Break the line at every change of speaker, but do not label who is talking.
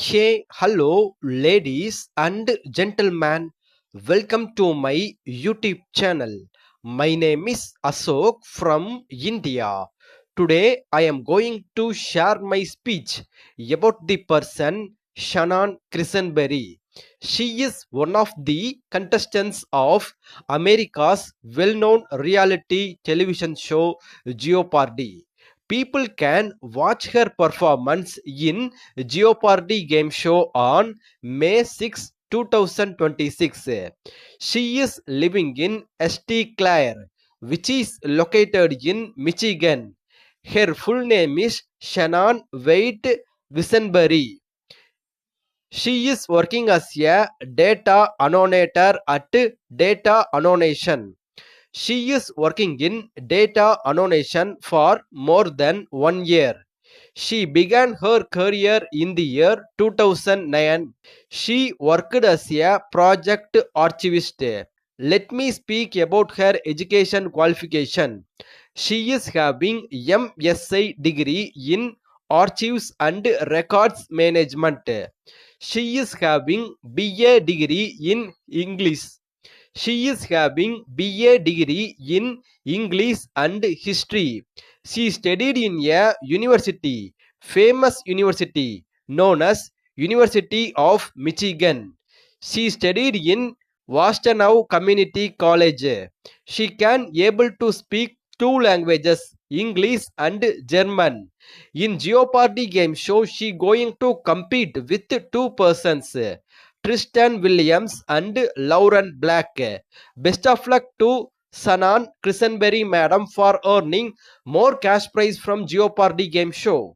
Hey, hello, ladies and gentlemen. Welcome to my YouTube channel. My name is Ashok from India. Today, I am going to share my speech about the person Shannon Christenberry. She is one of the contestants of America's well-known reality television show Jeopardy. People can watch her performance in Jeopardy game show on May 6, 2026. She is living in St. Clair, which is located in Michigan. Her full name is Shannon Wade Wissenberry. She is working as a data annotator at Data Annonation. She is working in data annonation for more than 1 year. She began her career in the year 2009. She worked as a project archivist. Let me speak about her education qualification. She is having MSc degree in archives and records management. She is having BA degree in English. She is having BA degree in English and History. She studied in a university, famous university known as University of Michigan. She studied in Washtenaw Community College. She can able to speak two languages, English and German. In Jeopardy game show, she going to compete with two persons, Tristan Williams and Lauren Black. Best of luck to Sanan Christenberry madam for earning more cash prize from Jeopardy game show.